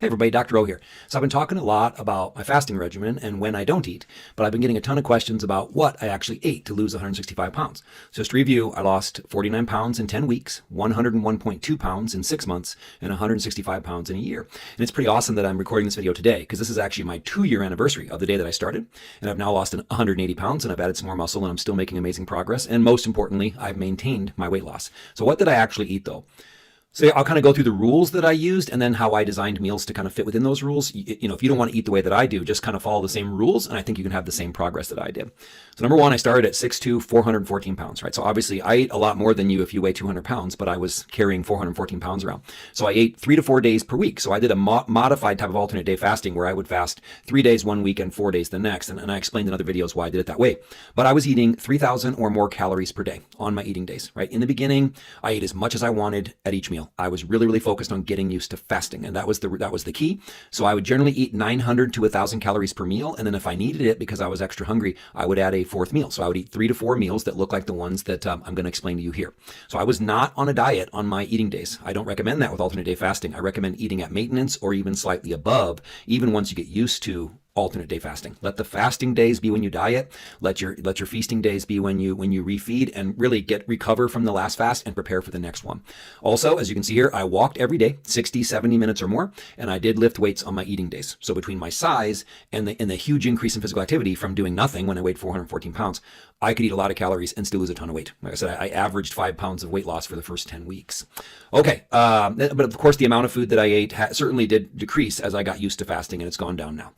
Hey everybody, Dr. O here. So I've been talking a lot about my fasting regimen and when I don't eat, but I've been getting a ton of questions about what I actually ate to lose 165 pounds. So just to review, I lost 49 pounds in 10 weeks, 101.2 pounds in 6 months, and 165 pounds in a year. And it's pretty awesome that I'm recording this video today because this is actually my 2-year anniversary of the day that I started. And I've now lost 180 pounds and I've added some more muscle and I'm still making amazing progress. And most importantly, I've maintained my weight loss. So what did I actually eat though? So I'll kind of go through the rules that I used and then how I designed meals to kind of fit within those rules. You know, if you don't want to eat the way that I do, just kind of follow the same rules, and I think you can have the same progress that I did. So number one, I started at 6'2", 414 pounds, right? So obviously I ate a lot more than you if you weigh 200 pounds, but I was carrying 414 pounds around. So I ate 3 to 4 days per week. So I did a modified type of alternate day fasting where I would fast 3 days one week and 4 days the next. And I explained in other videos why I did it that way. But I was eating 3,000 or more calories per day on my eating days, right? In the beginning, I ate as much as I wanted at each meal. I was really focused on getting used to fasting, and that was the key. So I would generally eat 900 to 1,000 calories per meal, and then if I needed it because I was extra hungry, I would add a fourth meal. So I would eat 3 to 4 meals that look like the ones that I'm going to explain to you here. So I was not on a diet on my eating days. I don't recommend that with alternate day fasting. I recommend eating at maintenance or even slightly above, even once you get used to alternate day fasting. Let the fasting days be when you diet. Let your feasting days be when you refeed and really recover from the last fast and prepare for the next one. Also, as you can see here, I walked every day, 60, 70 minutes or more, and I did lift weights on my eating days. So between my size and the huge increase in physical activity from doing nothing when I weighed 414 pounds, I could eat a lot of calories and still lose a ton of weight. Like I said, I averaged 5 pounds of weight loss for the first 10 weeks. Okay, but of course the amount of food that I ate certainly did decrease as I got used to fasting, and it's gone down now.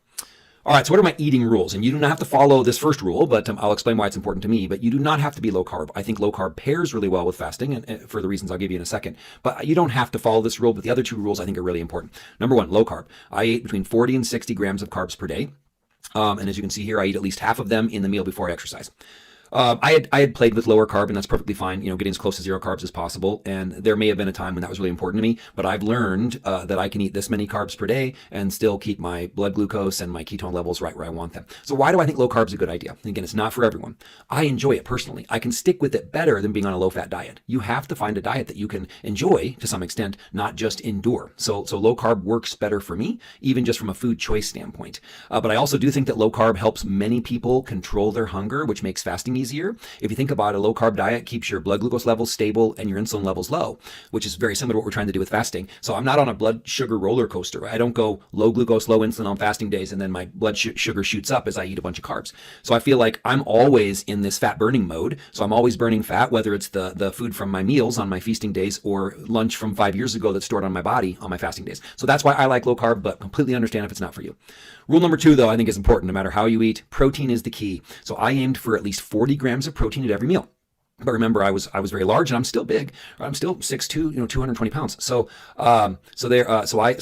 All right, so what are my eating rules? And you do not have to follow this first rule, but I'll explain why it's important to me. But you do not have to be low carb. I think low carb pairs really well with fasting, and for the reasons I'll give you in a second. But you don't have to follow this rule, but the other 2 rules I think are really important. Number one, low carb. I ate between 40 and 60 grams of carbs per day. And as you can see here, I eat at least half of them in the meal before I exercise. I had played with lower carb, and that's perfectly fine, getting as close to 0 carbs as possible. And there may have been a time when that was really important to me, but I've learned that I can eat this many carbs per day and still keep my blood glucose and my ketone levels right where I want them. So why do I think low carb is a good idea? And again, it's not for everyone. I enjoy it personally. I can stick with it better than being on a low-fat diet. You have to find a diet that you can enjoy to some extent, not just endure. So low carb works better for me, even just from a food choice standpoint. But I also do think that low carb helps many people control their hunger, which makes fasting easier. If you think about it, a low carb diet keeps your blood glucose levels stable and your insulin levels low, which is very similar to what we're trying to do with fasting. So I'm not on a blood sugar roller coaster. I don't go low glucose, low insulin on fasting days, and then my blood sugar shoots up as I eat a bunch of carbs. So I feel like I'm always in this fat burning mode. So I'm always burning fat, whether it's the food from my meals on my feasting days or lunch from 5 years ago that's stored on my body on my fasting days. So that's why I like low carb, but completely understand if it's not for you. Rule number 2, though, I think is important. No matter how you eat, protein is the key. So I aimed for at least 40 grams of protein at every meal. But remember, I was very large, and I'm still big. I'm still 6'2", 220 pounds. So I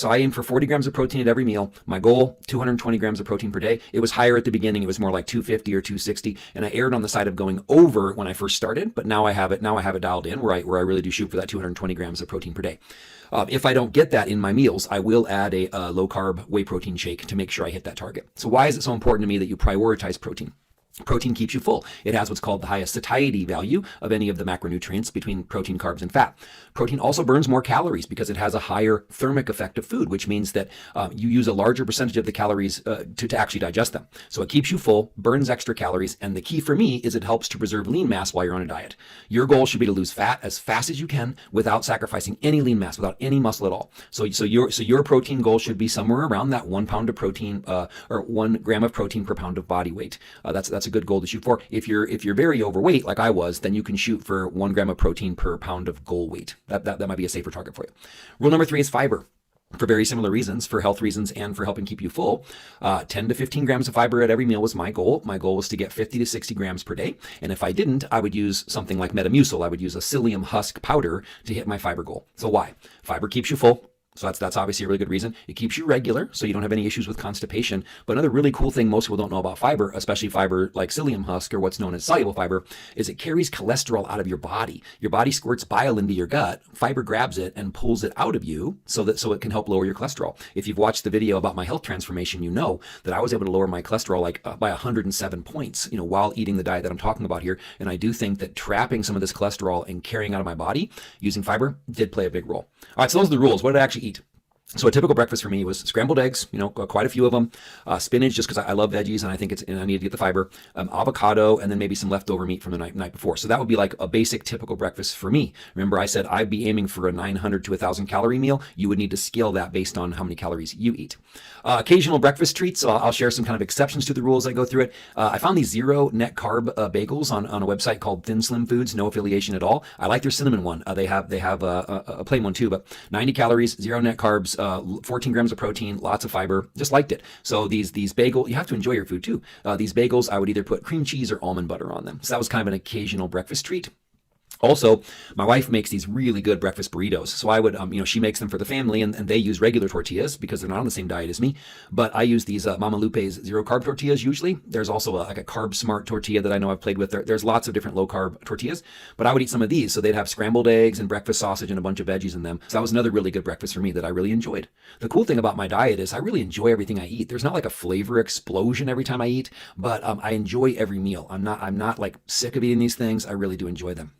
aimed for 40 grams of protein at every meal. My goal, 220 grams of protein per day. It was higher at the beginning. It was more like 250 or 260, and I erred on the side of going over when I first started. But now I have it dialed in where I really do shoot for that 220 grams of protein per day. If I don't get that in my meals, I will add a low carb whey protein shake to make sure I hit that target. So why is it so important to me that you prioritize protein? Protein keeps you full. It has what's called the highest satiety value of any of the macronutrients between protein, carbs, and fat. Protein also burns more calories because it has a higher thermic effect of food, which means that you use a larger percentage of the calories to actually digest them. So it keeps you full, burns extra calories, and the key for me is it helps to preserve lean mass while you're on a diet. Your goal should be to lose fat as fast as you can without sacrificing any lean mass, without any muscle at all. So your protein goal should be somewhere around that 1 pound of protein or 1 gram of protein per pound of body weight. That's a good goal to shoot for. If you're very overweight like I was, then you can shoot for 1 gram of protein per pound of goal weight. That might be a safer target for you. Rule number 3 is fiber. For very similar reasons, for health reasons and for helping keep you full. 10 to 15 grams of fiber at every meal was my goal. My goal was to get 50 to 60 grams per day. And if I didn't, I would use something like Metamucil. I would use a psyllium husk powder to hit my fiber goal. So why? Fiber keeps you full. So that's obviously a really good reason. It keeps you regular, so you don't have any issues with constipation. But another really cool thing most people don't know about fiber, especially fiber like psyllium husk or what's known as soluble fiber, is it carries cholesterol out of your body. Your body squirts bile into your gut. Fiber grabs it and pulls it out of you so it can help lower your cholesterol. If you've watched the video about my health transformation, you know that I was able to lower my cholesterol by 107 points, while eating the diet that I'm talking about here. And I do think that trapping some of this cholesterol and carrying out of my body using fiber did play a big role. All right, so those are the rules. What did I actually eat? So a typical breakfast for me was scrambled eggs, quite a few of them, spinach, just because I love veggies and I think and I need to get the fiber, avocado, and then maybe some leftover meat from the night before. So that would be like a basic typical breakfast for me. Remember, I said I'd be aiming for a 900 to 1,000 calorie meal. You would need to scale that based on how many calories you eat. Occasional breakfast treats. So I'll share some kind of exceptions to the rules as I go through it. I found these zero net carb bagels on a website called Thin Slim Foods. No affiliation at all. I like their cinnamon one. They have a plain one too, but 90 calories, zero net carbs, 14 grams of protein, lots of fiber. Just liked it. So these bagels, you have to enjoy your food too. These bagels, I would either put cream cheese or almond butter on them. So that was kind of an occasional breakfast treat. Also, my wife makes these really good breakfast burritos. So I would, she makes them for the family, and they use regular tortillas because they're not on the same diet as me. But I use these Mama Lupe's zero carb tortillas usually. There's also like a carb smart tortilla that I know I've played with. There's lots of different low carb tortillas, but I would eat some of these. So they'd have scrambled eggs and breakfast sausage and a bunch of veggies in them. So that was another really good breakfast for me that I really enjoyed. The cool thing about my diet is I really enjoy everything I eat. There's not like a flavor explosion every time I eat, but I enjoy every meal. I'm not like sick of eating these things. I really do enjoy them.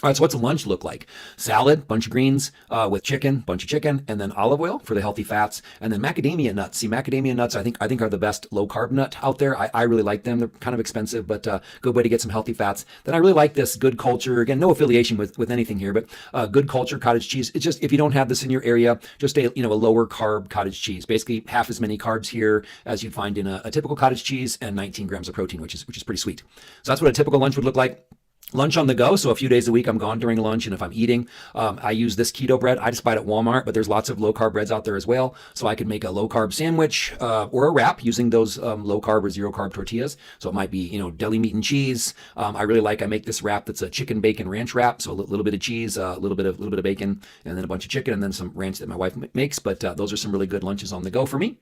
All right, so what's a lunch look like? Salad, bunch of greens with chicken, bunch of chicken, and then olive oil for the healthy fats, and then macadamia nuts. See, macadamia nuts I think are the best low carb nut out there. I really like them. They're kind of expensive, but good way to get some healthy fats. Then I really like this Good Culture. Again, no affiliation with anything here, but Good Culture cottage cheese. It's just if you don't have this in your area, just a lower carb cottage cheese. Basically half as many carbs here as you'd find in a typical cottage cheese, and 19 grams of protein, which is pretty sweet. So that's what a typical lunch would look like. Lunch on the go. So a few days a week I'm gone during lunch, and if I'm eating, I use this keto bread. I just buy it at Walmart, but there's lots of low carb breads out there as well. So I could make a low carb sandwich or a wrap using those low carb or zero carb tortillas. So it might be deli meat and cheese. I make this wrap that's a chicken bacon ranch wrap. So a little bit of cheese, a little bit of bacon, and then a bunch of chicken, and then some ranch that my wife makes. But those are some really good lunches on the go for me.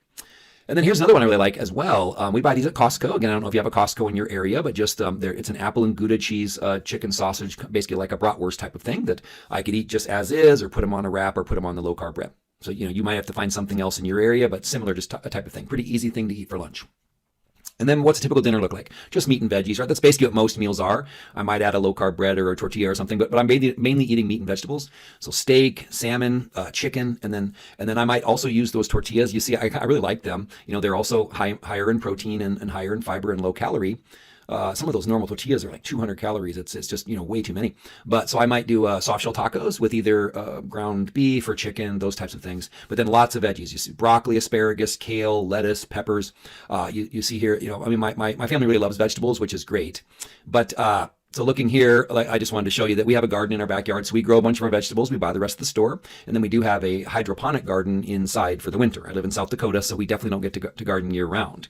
And then here's another one I really like as well. We buy these at Costco. Again, I don't know if you have a Costco in your area, but just it's an apple and Gouda cheese chicken sausage, basically like a bratwurst type of thing that I could eat just as is, or put them on a wrap, or put them on the low carb bread. So you might have to find something else in your area, but similar, just a type of thing. Pretty easy thing to eat for lunch. And then what's a typical dinner look like? Just meat and veggies, right? That's basically what most meals are. I might add a low carb bread or a tortilla or something, but I'm mainly eating meat and vegetables. So steak, salmon, chicken, and then I might also use those tortillas. You see, I really like them. They're also higher in protein and higher in fiber and low calorie. Some of those normal tortillas are like 200 calories. It's just, way too many. But so I might do soft shell tacos with either ground beef or chicken, those types of things. But then lots of veggies. You see broccoli, asparagus, kale, lettuce, peppers. You see here, my family really loves vegetables, which is great. But so looking here, I just wanted to show you that we have a garden in our backyard. So we grow a bunch of our vegetables. We buy the rest of the store. And then we do have a hydroponic garden inside for the winter. I live in South Dakota, so we definitely don't get to garden year round.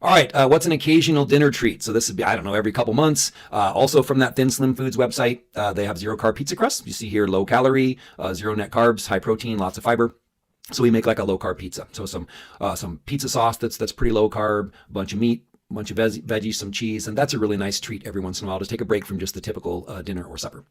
All right, what's an occasional dinner treat? So this would be, every couple months. Also from that Thin Slim Foods website, they have zero carb pizza crust. You see here, low calorie, zero net carbs, high protein, lots of fiber. So we make like a low carb pizza. So some pizza sauce that's pretty low carb, a bunch of meat, a bunch of veggies, some cheese, and that's a really nice treat every once in a while to take a break from just the typical dinner or supper.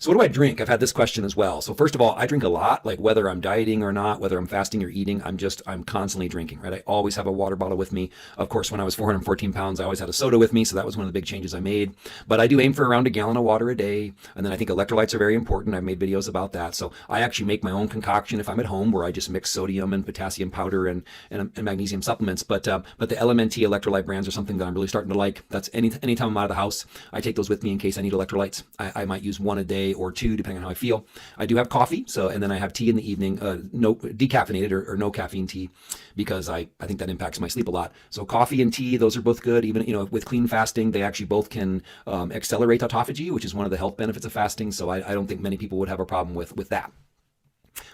So what do I drink? I've had this question as well. So first of all, I drink a lot, like whether I'm dieting or not, whether I'm fasting or eating, I'm constantly drinking, right? I always have a water bottle with me. Of course, when I was 414 pounds, I always had a soda with me. So that was one of the big changes I made. But I do aim for around a gallon of water a day. And then I think electrolytes are very important. I've made videos about that. So I actually make my own concoction if I'm at home, where I just mix sodium and potassium powder and magnesium supplements. But the LMNT electrolyte brands are something that I'm really starting to like. That's anytime I'm out of the house, I take those with me in case I need electrolytes. I might use one a day or two, depending on how I feel. I do have coffee, and then I have tea in the evening, no decaffeinated or no caffeine tea, because I think that impacts my sleep a lot. So coffee and tea, those are both good. Even with clean fasting, they actually both can accelerate autophagy, which is one of the health benefits of fasting. So I don't think many people would have a problem with that.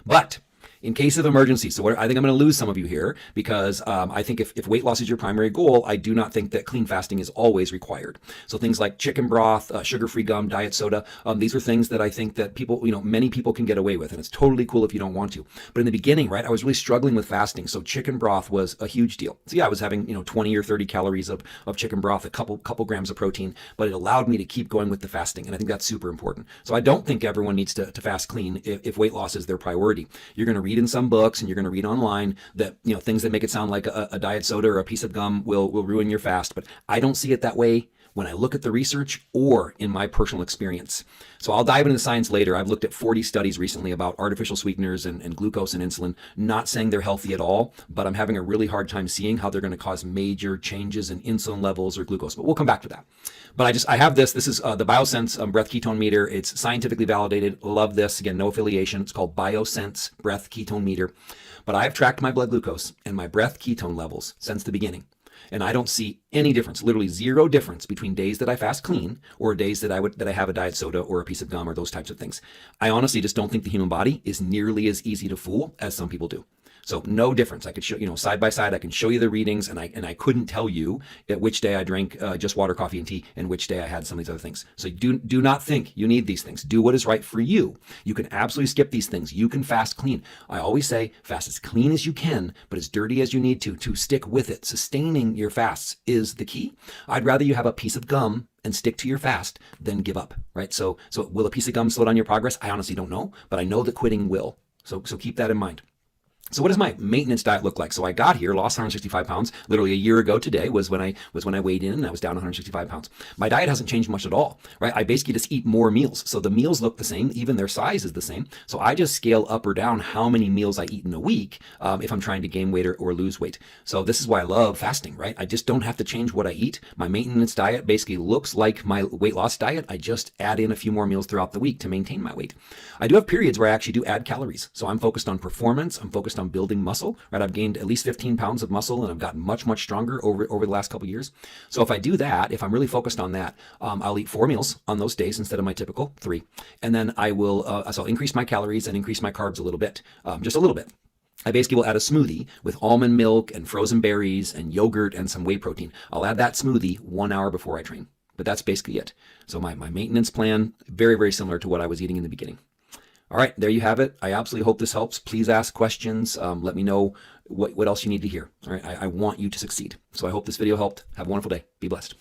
But in case of emergency, so I think I'm going to lose some of you here, because I think if weight loss is your primary goal, I do not think that clean fasting is always required. So things like chicken broth, sugar-free gum, diet soda, these are things that I think that people, many people can get away with, and it's totally cool if you don't want to. But in the beginning, right, I was really struggling with fasting, so chicken broth was a huge deal. So yeah, I was having 20 or 30 calories of chicken broth, a couple grams of protein, but it allowed me to keep going with the fasting, and I think that's super important. So I don't think everyone needs to fast clean if weight loss is their priority. You're going to read in some books, and you're going to read online that things that make it sound like a diet soda or a piece of gum will ruin your fast, but I don't see it that way. when I look at the research or in my personal experience. So I'll dive into the science later. I've looked at 40 studies recently about artificial sweeteners and glucose and insulin, not saying they're healthy at all, but I'm having a really hard time seeing how they're going to cause major changes in insulin levels or glucose. But we'll come back to that. But I have this. This is the BioSense breath ketone meter. It's scientifically validated. Love this. Again, no affiliation. It's called BioSense breath ketone meter. But I've tracked my blood glucose and my breath ketone levels since the beginning. And I don't see any difference, literally zero difference between days that I fast clean or days that I have a diet soda or a piece of gum or those types of things. I honestly just don't think the human body is nearly as easy to fool as some people do. So no difference. I could show, side by side, I can show you the readings, and I couldn't tell you at which day I drank just water, coffee, and tea, and which day I had some of these other things. So do not think you need these things. Do what is right for you. You can absolutely skip these things. You can fast clean. I always say fast as clean as you can, but as dirty as you need to stick with it. Sustaining your fasts is the key. I'd rather you have a piece of gum and stick to your fast than give up, right? So will a piece of gum slow down your progress? I honestly don't know, but I know that quitting will. So keep that in mind. So what does my maintenance diet look like? So I got here, lost 165 pounds. Literally a year ago today was when I weighed in and I was down 165 pounds. My diet hasn't changed much at all, right? I basically just eat more meals. So the meals look the same, even their size is the same. So I just scale up or down how many meals I eat in a week if I'm trying to gain weight or lose weight. So this is why I love fasting, right? I just don't have to change what I eat. My maintenance diet basically looks like my weight loss diet. I just add in a few more meals throughout the week to maintain my weight. I do have periods where I actually do add calories. So I'm focused on performance. I'm focused on building muscle, right? I've gained at least 15 pounds of muscle and I've gotten much, much stronger over the last couple of years. So if I do that, if I'm really focused on that, I'll eat 4 meals on those days instead of my typical 3. And then I will, so I'll increase my calories and increase my carbs a little bit, just a little bit. I basically will add a smoothie with almond milk and frozen berries and yogurt and some whey protein. I'll add that smoothie 1 hour before I train, but that's basically it. So my maintenance plan, very, very similar to what I was eating in the beginning. All right, there you have it. I absolutely hope this helps. Please ask questions. Let me know what else you need to hear. All right, I want you to succeed. So I hope this video helped. Have a wonderful day. Be blessed.